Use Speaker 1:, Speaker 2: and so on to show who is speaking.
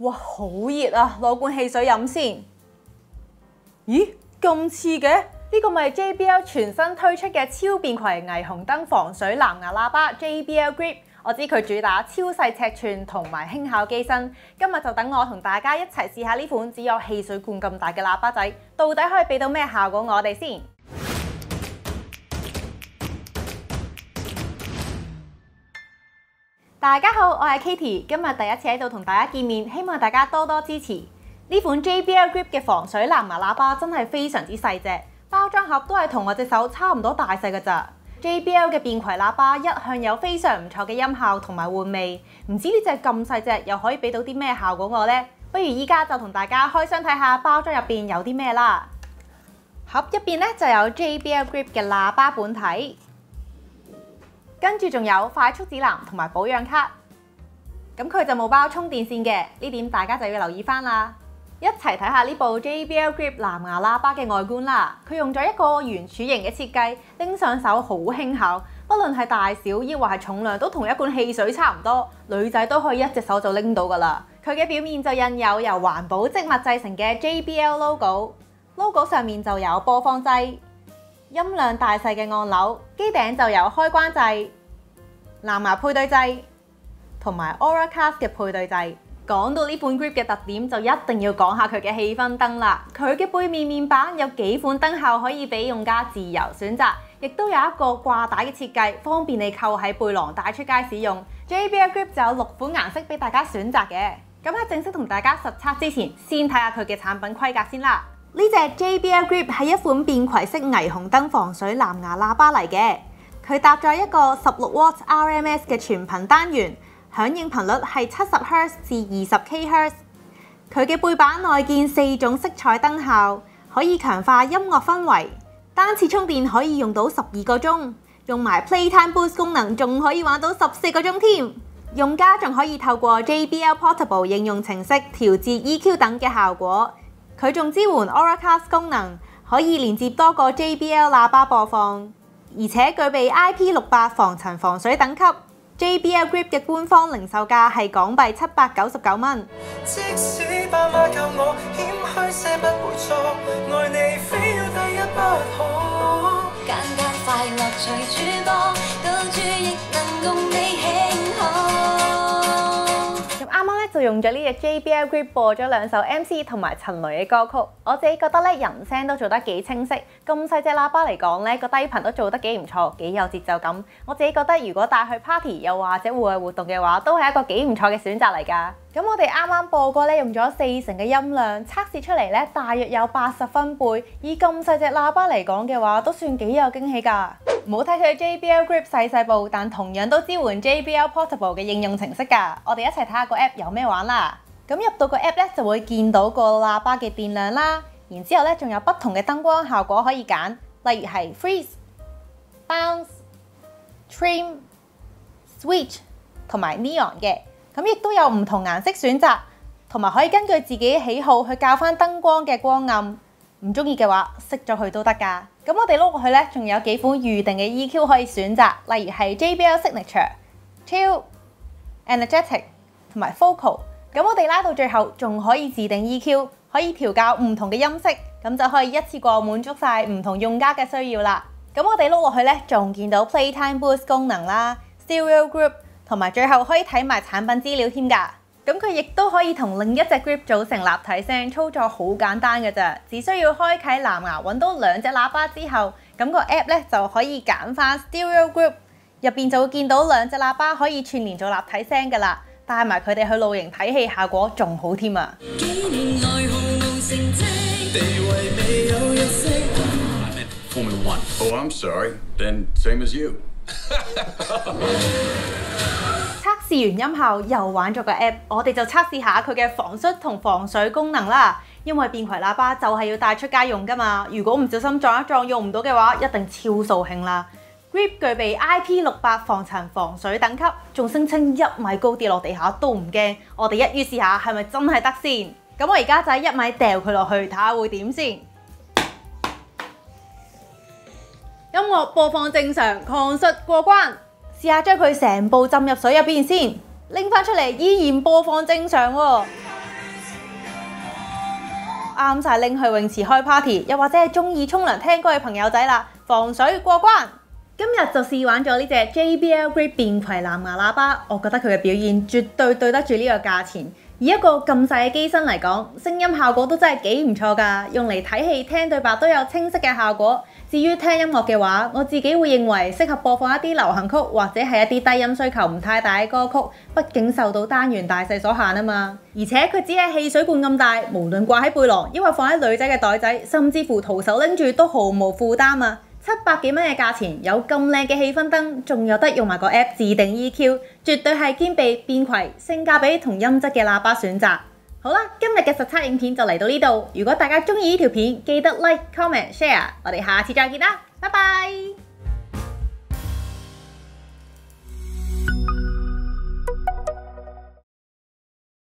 Speaker 1: 哇，好熱啊！攞罐汽水飲先。咦，咁似嘅？呢個咪 JBL 全新推出嘅超便攜霓虹燈防水藍牙喇叭 JBL Grip。我知佢主打超細尺寸同埋輕巧機身。今日就等我同大家一齊試下呢款只有汽水罐咁大嘅喇叭仔，到底可以俾到咩效果我哋先。大家好，我係 Katie， 今日第一次喺度同大家見面，希望大家多多支持。呢款 JBL Grip 嘅防水藍牙喇叭真係非常之細隻，包裝盒都係同我隻手差唔多大細㗎咋。JBL 嘅便攜喇叭一向有非常唔錯嘅音效同埋換味，唔知呢隻咁細隻又可以俾到啲咩效果我呢？不如依家就同大家開箱睇下包裝入邊有啲咩啦。盒入邊咧就有 JBL Grip 嘅喇叭本體。跟住仲有快速指南同埋保養卡，咁佢就冇包充電線嘅，呢點大家就要留意翻啦。一齊睇下呢部 JBL Grip 藍牙喇叭嘅外觀啦。佢用咗一個圓柱形嘅設計，拎上手好輕巧，不論係大小抑或係重量都同一罐汽水差唔多，女仔都可以一隻手就拎到噶啦。佢嘅表面就印有由環保織物製成嘅 JBL logo 上面就有播放掣、音量大細嘅按鈕，機頂就有開關掣、藍牙配對掣同埋 Auracast 嘅配對掣。講到呢款 Grip 嘅特點，就一定要講下佢嘅氣氛燈啦。佢嘅背面面板有幾款燈效可以俾用家自由選擇，亦都有一個掛帶嘅設計，方便你扣喺背囊帶出街使用。JBL Grip 就有6款顏色俾大家選擇嘅。咁喺正式同大家實測之前，先睇下佢嘅產品規格先啦。呢隻 JBL Grip 係一款便攜式霓虹燈防水藍牙喇叭嚟嘅，佢搭載一個16W RMS 嘅全頻單元，響應頻率係70Hz 至20kHz。佢嘅背板內建4種色彩燈效，可以強化音樂氛圍。單次充電可以用到12個鐘，用埋 Playtime Boost 功能仲可以玩到14個鐘添。用家仲可以透過 JBL Portable 應用程式調節 EQ 等嘅效果。佢仲支援 Auracast 功能，可以連接多個 JBL 喇叭播放，而且具備 IP68 防塵防水等級。JBL Grip 嘅官方零售價係港幣799蚊。即使爸媽教我謙虛些不會錯，愛你非要第一不可。間間快樂隨處播，到處亦能共你慶賀。咁啱啱咧就用咗呢隻 JBL Grip 播咗2首 MC 同埋陳蕾嘅歌曲，我自己覺得咧人聲都做得幾清晰，咁細隻喇叭嚟講咧個低頻都做得幾唔錯，幾有節奏感。我自己覺得如果帶去 party 又或者戶外活動嘅話，都係一個幾唔錯嘅選擇嚟㗎。咁我哋啱啱播過咧用咗4成嘅音量，測試出嚟咧大約有80分貝，以咁細隻喇叭嚟講嘅話，都算幾有驚喜㗎。唔好睇佢 JBL Grip 細部，但同樣都支援 JBL Portable 嘅應用程式㗎。我哋一齊睇下個 app 有咩玩啦。咁入到個 app 咧就會見到個喇叭嘅電量啦，然之後咧仲有不同嘅燈光效果可以揀，例如係 Freeze、Bounce、Trim、Switch 同埋 Neon 嘅。咁亦都有唔同顏色選擇，同埋可以根據自己喜好去校翻燈光嘅光暗。唔中意嘅話，熄咗佢都得㗎。咁我哋碌落去咧，仲有幾款預定嘅 EQ 可以選擇，例如係 JBL Signature、Chill、Energetic 同埋 Focal。咁我哋拉到最後，仲可以自定 EQ， 可以調校唔同嘅音色，咁就可以一次過滿足晒唔同用家嘅需要啦。咁我哋碌落去咧，仲見到 Playtime Boost 功能啦、Stereo Group， 同埋最後可以睇埋產品資料添㗎。咁佢亦都可以同另一隻 Grip 組成立體聲，操作好簡單嘅咋，只需要開啟藍牙揾到2隻喇叭之後，咁個 app 咧就可以揀翻 Stereo Group， 入邊就會見到2隻喇叭可以串連做立體聲㗎啦，帶埋佢哋去露營睇戲效果仲好添啊！幾年來毫無成績，地位未有日式。I meant Formula 1. Oh, I'm sorry. Then same as you. 測試完音效又玩咗個 app， 我哋就測試下佢嘅防摔同防水功能啦。因為便攜喇叭就係要帶出街用㗎嘛，如果唔小心撞一撞用唔到嘅話，一定超掃興啦。Grip 具備 IP68 防塵防水等級，仲聲稱1米高跌落地下都唔驚。我哋一於試下係咪真係得先？咁我而家就喺1米掉佢落去，睇下會點先。音樂播放正常，抗摔過關。試下將佢成部浸入水入邊先，拎翻出嚟依然播放正常喎。啱晒拎去泳池開 party， 又或者係中意沖涼聽歌嘅朋友仔啦，防水過關。今日就試玩咗呢隻 JBL Grip 便攜藍牙喇叭，我覺得佢嘅表現絕對對得住呢個價錢。以一個咁細嘅機身嚟講，聲音效果都真係幾唔錯㗎，用嚟睇戲聽對白都有清晰嘅效果。至於聽音樂嘅話，我自己會認為適合播放一啲流行曲或者係一啲低音需求唔太大嘅歌曲，畢竟受到單元大細所限啊嘛。而且佢只係汽水罐咁大，無論掛喺背囊，抑或放喺女仔嘅袋仔，甚至乎徒手拎住都毫無負擔啊！700幾蚊嘅價錢，有咁靚嘅氣氛燈，仲有得用埋個 app 自定 EQ， 絕對係兼備便攜、性價比同音質嘅喇叭選擇。好啦，今日嘅實測影片就嚟到呢度。如果大家中意呢條片，記得 like、comment、share。我哋下次再見啦，拜拜。